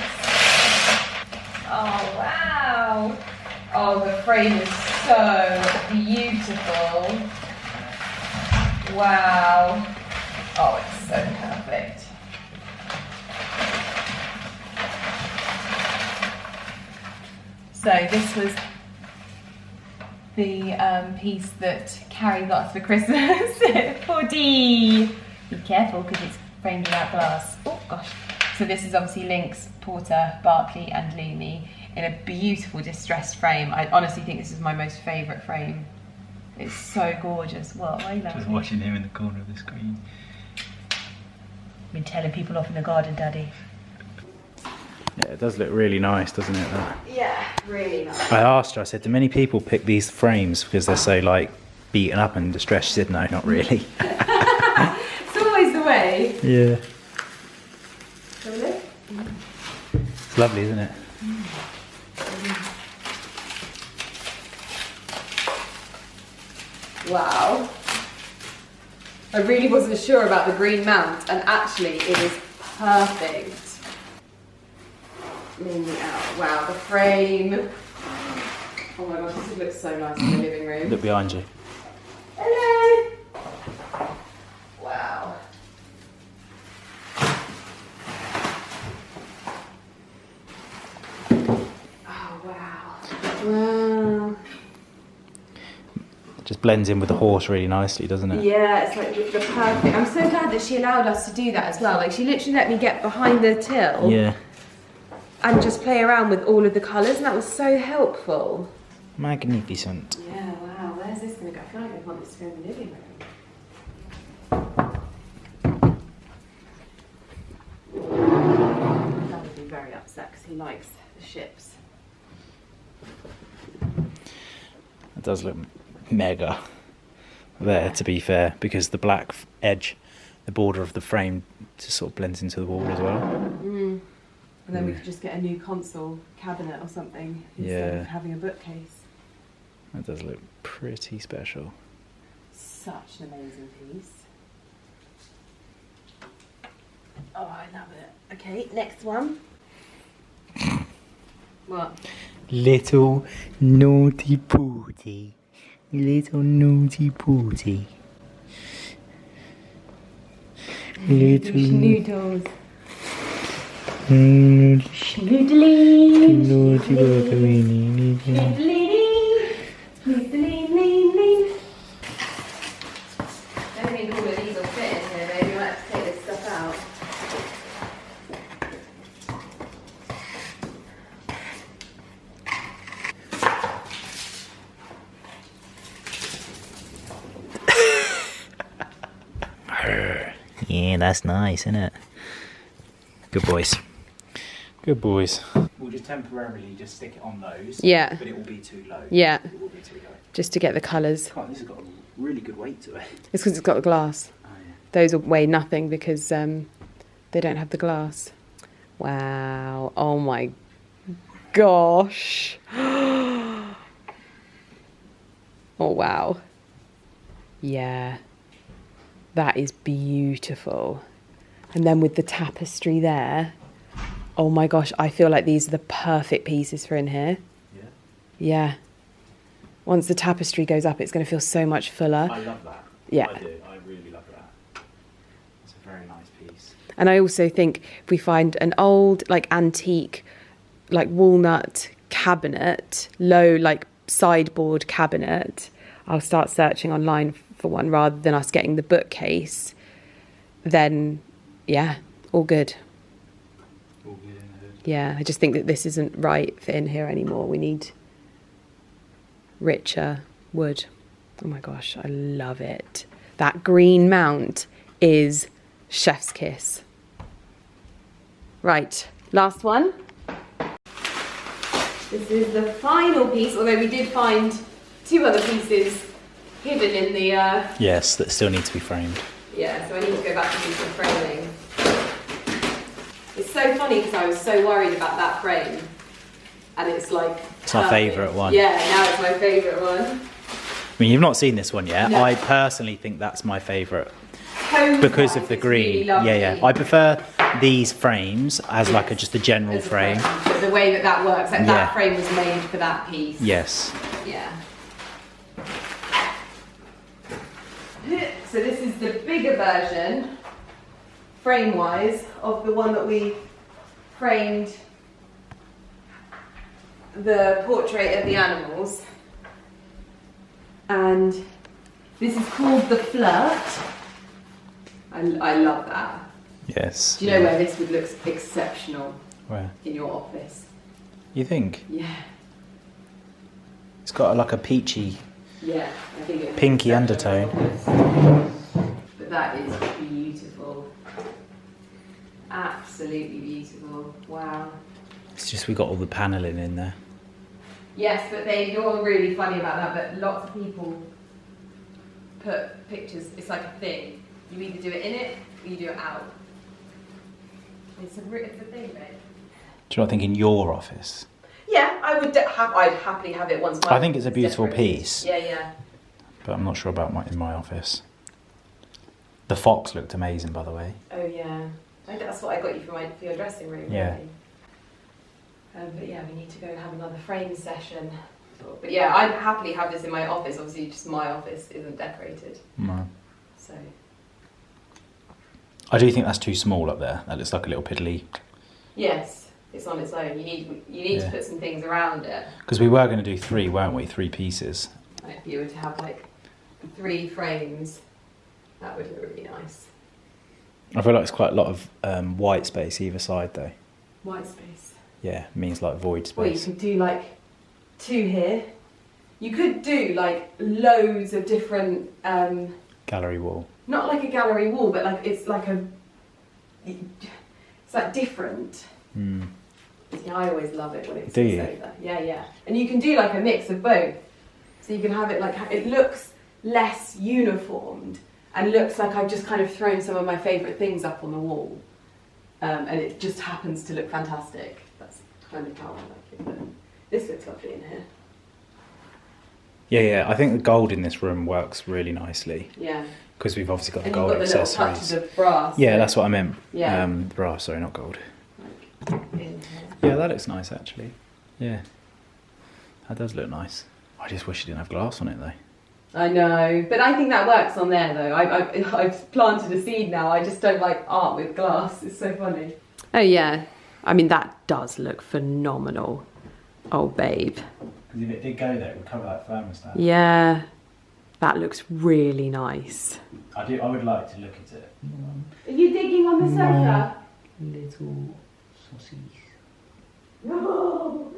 [SPEAKER 1] Oh, wow. Oh, the frame is so beautiful. Wow. Oh, it's so perfect. So this was the piece that Carrie got us for Christmas for Dee. Be careful, because it's framed without glass. Oh gosh. So this is obviously Lynx, Porter, Barkley and Lumi in a beautiful distressed frame. I honestly think this is my most favourite frame. It's so gorgeous. What? Why are you laughing?
[SPEAKER 2] Just watching him in the corner of the screen.
[SPEAKER 1] Been telling people off in the garden, Daddy.
[SPEAKER 2] Yeah, it does look really nice, doesn't it? That?
[SPEAKER 1] Yeah, really nice.
[SPEAKER 2] I asked her, I said, do many people pick these frames because they're so like beaten up and distressed? She said, no, not really.
[SPEAKER 1] It's always the way.
[SPEAKER 2] Yeah.
[SPEAKER 1] Really?
[SPEAKER 2] It's lovely, isn't it?
[SPEAKER 1] Wow. I really wasn't sure about the green mount, and actually it is perfect. Lean me out. Wow, the frame. Oh my gosh, this looks so nice in the living room.
[SPEAKER 2] Look behind you.
[SPEAKER 1] Hello. Wow. Oh wow. Wow.
[SPEAKER 2] It just blends in with the horse really nicely, doesn't it?
[SPEAKER 1] Yeah, it's like the perfect. I'm so glad that she allowed us to do that as well. Like she literally let me get behind the till.
[SPEAKER 2] Yeah.
[SPEAKER 1] And just play around with all of the colours, and that was so helpful.
[SPEAKER 2] Magnificent.
[SPEAKER 1] Yeah, wow. Where's this going to go? I feel like I want this to go in the living room. Dad would be very upset because he likes the ships.
[SPEAKER 2] It does look mega there, to be fair, because the black edge, the border of the frame, just sort of blends into the wall as well.
[SPEAKER 1] Mm. And then we could just get a new console cabinet or something instead of having a bookcase.
[SPEAKER 2] That does look pretty special.
[SPEAKER 1] Such an amazing piece. Oh, I love it. Okay, next one. What?
[SPEAKER 2] Little naughty pooty. Little naughty pooty. Little
[SPEAKER 1] Noodles.
[SPEAKER 2] Schnoodly. Naughty
[SPEAKER 1] Schnoodly. Schnoodly. I don't think all of these will fit in here, baby. We might have to take this stuff out.
[SPEAKER 2] Yeah, that's nice, isn't it? Good boys. Good boys. We'll just temporarily just stick it on those.
[SPEAKER 1] Yeah.
[SPEAKER 2] But it will be too low.
[SPEAKER 1] Yeah.
[SPEAKER 2] It will be too low.
[SPEAKER 1] Just to get the colours.
[SPEAKER 2] God, this has got a really good weight to it.
[SPEAKER 1] It's because it's got the glass.
[SPEAKER 2] Oh, yeah.
[SPEAKER 1] Those will weigh nothing because they don't have the glass. Wow. Oh my gosh. Oh wow. Yeah. That is beautiful. And then with the tapestry there. Oh my gosh, I feel like these are the perfect pieces for in here.
[SPEAKER 2] Yeah.
[SPEAKER 1] Yeah. Once the tapestry goes up, it's going to feel so much fuller.
[SPEAKER 2] I love that.
[SPEAKER 1] Yeah.
[SPEAKER 2] I do. I really love that. It's a very nice piece.
[SPEAKER 1] And I also think if we find an old, like antique, like walnut cabinet, low, like sideboard cabinet, I'll start searching online for one rather than us getting the bookcase. Then, yeah, all good.
[SPEAKER 2] All good in the hood.
[SPEAKER 1] Yeah, I just think that this isn't right for in here anymore. We need richer wood. Oh my gosh, I love it. That green mount is chef's kiss. Right, last one. This is the final piece, although we did find 2 other pieces hidden in the...
[SPEAKER 2] Yes, that still need to be framed.
[SPEAKER 1] Yeah, so I need to go back and do some framing. It's so funny because I was so worried about that frame. And it's like...
[SPEAKER 2] It's my favourite one.
[SPEAKER 1] Yeah, now it's my favourite one.
[SPEAKER 2] I mean, you've not seen this one yet.
[SPEAKER 1] No.
[SPEAKER 2] I personally think that's my favourite.
[SPEAKER 1] Cone
[SPEAKER 2] Because of
[SPEAKER 1] wise,
[SPEAKER 2] the
[SPEAKER 1] it's
[SPEAKER 2] green.
[SPEAKER 1] really lovely.
[SPEAKER 2] Yeah. I prefer these frames as like just a general
[SPEAKER 1] As a
[SPEAKER 2] frame.
[SPEAKER 1] But the way that works, like
[SPEAKER 2] Yeah.
[SPEAKER 1] that frame was made for that piece.
[SPEAKER 2] Yes.
[SPEAKER 1] Yeah. So this is the bigger version, frame-wise, of the one that we framed the portrait of the animals. And this is called the Flirt. I love that.
[SPEAKER 2] Yes.
[SPEAKER 1] Do you know where this would look exceptional?
[SPEAKER 2] Where?
[SPEAKER 1] In your office.
[SPEAKER 2] You think?
[SPEAKER 1] Yeah.
[SPEAKER 2] It's got like a peachy,
[SPEAKER 1] Yeah, I think it
[SPEAKER 2] pinky undertone.
[SPEAKER 1] But that is beautiful. Absolutely beautiful. Wow.
[SPEAKER 2] It's just we got all the panelling in there.
[SPEAKER 1] Yes, but you're really funny about that, but lots of people put pictures, it's like a thing. You either do it in it or you do it out. It's a thing, babe.
[SPEAKER 2] Do you not think in your office?
[SPEAKER 1] Yeah, I'd happily have it once.
[SPEAKER 2] I think it's a beautiful piece.
[SPEAKER 1] Yeah.
[SPEAKER 2] But I'm not sure about in my office. The fox looked amazing, by the way.
[SPEAKER 1] Oh yeah, I think that's what I got you for your dressing room.
[SPEAKER 2] Yeah.
[SPEAKER 1] Really. But yeah, we need to go and have another frame session. But yeah, I'd happily have this in my office. Obviously, just my office isn't decorated.
[SPEAKER 2] No.
[SPEAKER 1] So.
[SPEAKER 2] I do think that's too small up there. That looks like a little piddly.
[SPEAKER 1] Yes, it's on its own. You need to put some things around it.
[SPEAKER 2] Because we were going to do 3, weren't we? 3 pieces.
[SPEAKER 1] Like if you were to have like 3 frames, that would look really nice.
[SPEAKER 2] I feel like it's quite a lot of white space either side, though.
[SPEAKER 1] White space.
[SPEAKER 2] Yeah, means like void space.
[SPEAKER 1] Well, you could do like 2 here. You could do like loads of different.
[SPEAKER 2] Gallery wall.
[SPEAKER 1] Not like a gallery wall, but like it's like different.
[SPEAKER 2] Mm.
[SPEAKER 1] Yeah, I always love it when it's
[SPEAKER 2] Do you?
[SPEAKER 1] over. Yeah, yeah. And you can do like a mix of both. So you can have it like, it looks less uniformed and looks like I've just kind of thrown some of my favourite things up on the wall. And it just happens to look fantastic. That's kind of how I like it. But this looks lovely in here.
[SPEAKER 2] Yeah, I think the gold in this room works really nicely.
[SPEAKER 1] Yeah.
[SPEAKER 2] Because we've obviously got the
[SPEAKER 1] And
[SPEAKER 2] gold
[SPEAKER 1] you've got the little
[SPEAKER 2] accessories.
[SPEAKER 1] touches of brass.
[SPEAKER 2] Yeah, that's what I meant.
[SPEAKER 1] Yeah.
[SPEAKER 2] Brass, sorry, not gold.
[SPEAKER 1] Like in here.
[SPEAKER 2] Yeah, that looks nice actually. Yeah. That does look nice. I just wish it didn't have glass on it though.
[SPEAKER 1] I know, but I think that works on there though. I've planted a seed now. I just don't like art with glass. It's so funny. Oh yeah, I mean that does look phenomenal. Oh babe.
[SPEAKER 2] Because if it did go there, it would cover that thermostat.
[SPEAKER 1] Yeah, that looks really nice.
[SPEAKER 2] I would like to look at it.
[SPEAKER 1] Are you digging on the sofa?
[SPEAKER 2] Little sausage.
[SPEAKER 1] Oh,